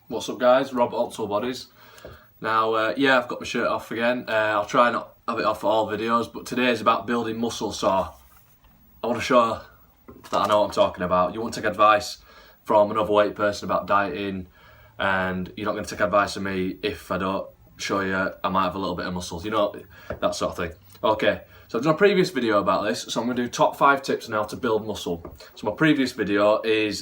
What's up guys, Rob Optum Bodies. Now, yeah, I've got my shirt off again. I'll try not have it off for all videos, but today is about building muscle, so I want to show that I know what I'm talking about. You want to take advice from an overweight person about dieting, and you're not going to take advice from me if I don't show you I might have a little bit of muscles, you know, that sort of thing. Okay, so I've done a previous video about this, so I'm going to do top 5 tips on how to build muscle. So my previous video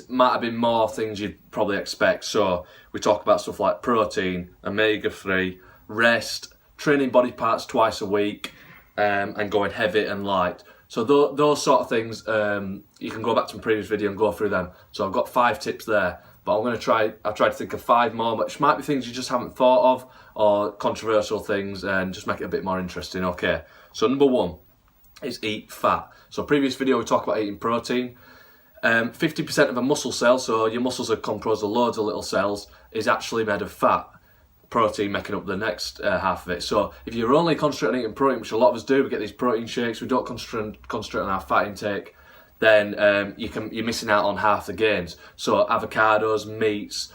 might have been more things you'd probably expect. So we talk about stuff like protein, omega-3, rest, training body parts twice a week, and going heavy and light. So those sort of things, you can go back to my previous video and go through them. So I've got 5 tips there, but I'll try to think of 5 more, which might be things you just haven't thought of, or controversial things, and just make it a bit more interesting. Okay, so number 1 is eat fat. So previous video we talked about eating protein. 50% of a muscle cell, so your muscles are composed of loads of little cells, is actually made of fat. Protein making up the next half of it. So if you're only concentrating on eating protein, which a lot of us do, we get these protein shakes, we don't concentrate on our fat intake, then you're missing out on half the gains. So avocados, meats,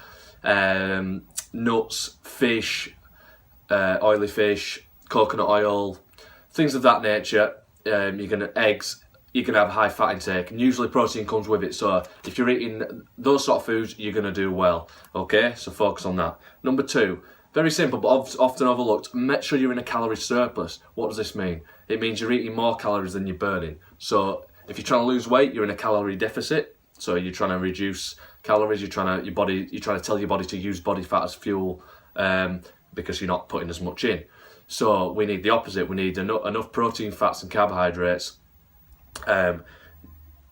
nuts, fish, oily fish, coconut oil, things of that nature. Eggs, you can have high fat intake, and usually protein comes with it. So if you're eating those sort of foods, you're going to do well. Okay, so focus on that. Number 2, very simple but often overlooked, make sure you're in a calorie surplus. What does this mean? It means you're eating more calories than you're burning. So if you're trying to lose weight, you're in a calorie deficit. So you're trying to reduce calories, you're trying to tell your body to use body fat as fuel, because you're not putting as much in. So we need the opposite. We need enough protein, fats and carbohydrates,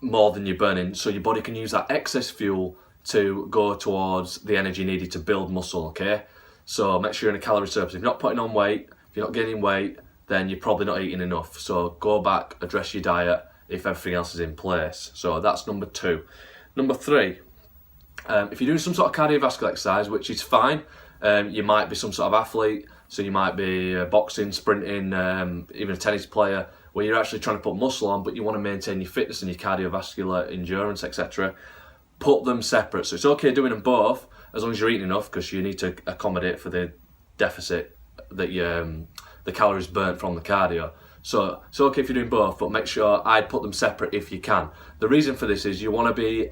more than you're burning, so your body can use that excess fuel to go towards the energy needed to build muscle. Okay, so make sure you're in a calorie surplus. If you're not putting on weight, if you're not gaining weight, then you're probably not eating enough. So go back, address your diet if everything else is in place. So that's number 2. Number 3, if you're doing some sort of cardiovascular exercise, which is fine, you might be some sort of athlete, so you might be boxing, sprinting, even a tennis player, where you're actually trying to put muscle on, but you want to maintain your fitness and your cardiovascular endurance, etc. Put them separate. So it's okay doing them both, as long as you're eating enough, because you need to accommodate for the deficit that the calories burnt from the cardio. So it's okay if you're doing both, but make sure I'd put them separate if you can. The reason for this is you want to be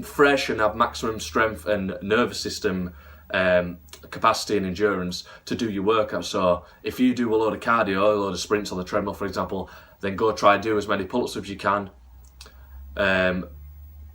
fresh and have maximum strength and nervous system capacity and endurance to do your workout. So if you do a load of cardio, a load of sprints on the treadmill, for example, then go try and do as many pull-ups as you can.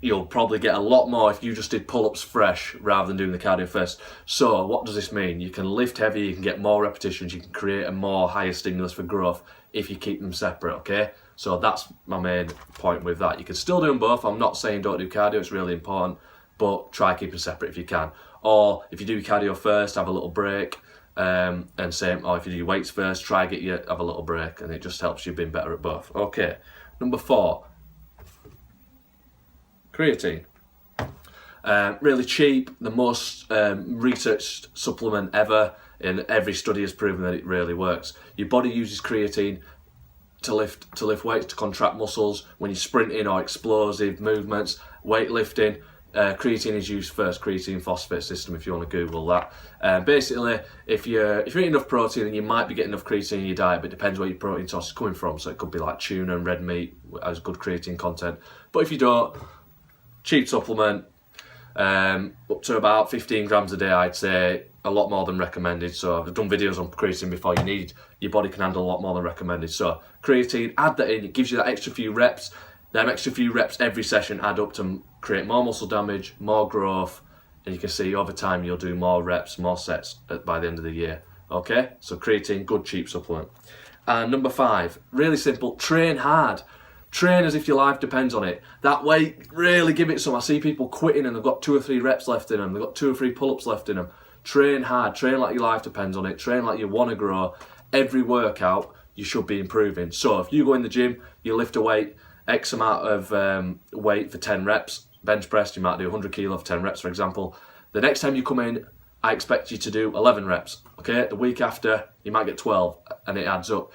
You'll probably get a lot more if you just did pull-ups fresh rather than doing the cardio first. So what does this mean? You can lift heavy, you can get more repetitions, you can create a more higher stimulus for growth if you keep them separate. Okay, so that's my main point with that. You can still do them both. I'm not saying don't do cardio, it's really important, but try keep them separate if you can. Or if you do cardio first, have a little break, and same. Or if you do weights first, have a little break, and it just helps you being better at both. Okay, number 4, creatine. Really cheap, the most researched supplement ever, and every study has proven that it really works. Your body uses creatine to lift weights, to contract muscles. When you're sprinting or explosive movements, weightlifting, creatine is used first. Creatine phosphate system, if you want to Google that. Basically, if you're eating enough protein, then you might be getting enough creatine in your diet, but it depends where your protein source is coming from. So it could be like tuna and red meat has good creatine content. But if you don't, cheap supplement, up to about 15 grams a day, I'd say. A lot more than recommended. So I've done videos on creatine before. Your body can handle a lot more than recommended. So creatine, add that in. It gives you that extra few reps. Them extra few reps every session add up to create more muscle damage, more growth, and you can see over time you'll do more reps, more sets by the end of the year. Okay, so creatine, good cheap supplement. And number 5, really simple, train hard. Train as if your life depends on it. That way, really give it some. I see people quitting and they've got 2 or 3 reps left in them. They've got 2 or 3 pull-ups left in them. Train hard, train like your life depends on it. Train like you want to grow. Every workout, you should be improving. So if you go in the gym, you lift a weight, X amount of weight for 10 reps, bench press, you might do 100 kilo for 10 reps, for example. The next time you come in, I expect you to do 11 reps. Okay, the week after, you might get 12, and it adds up.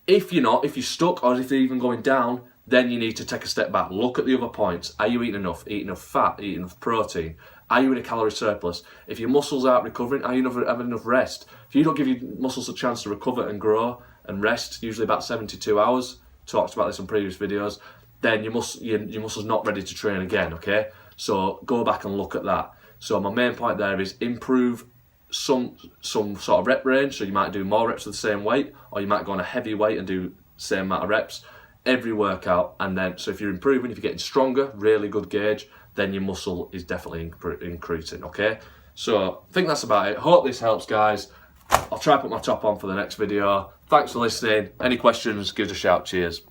If you're stuck, or if you're even going down, then you need to take a step back. Look at the other points. Are you eating enough? Eat enough fat? Eat enough protein? Are you in a calorie surplus? If your muscles aren't recovering, are you not having enough rest? If you don't give your muscles a chance to recover and grow and rest, usually about 72 hours, talked about this on previous videos, then your muscle's not ready to train again, okay? So go back and look at that. So my main point there is improve some sort of rep range. So you might do more reps with the same weight, or you might go on a heavy weight and do same amount of reps every workout. And then, so if you're improving, if you're getting stronger, really good gauge, then your muscle is definitely increasing, okay? So I think that's about it. Hope this helps, guys. I'll try to put my top on for the next video. Thanks for listening. Any questions, give us a shout. Cheers.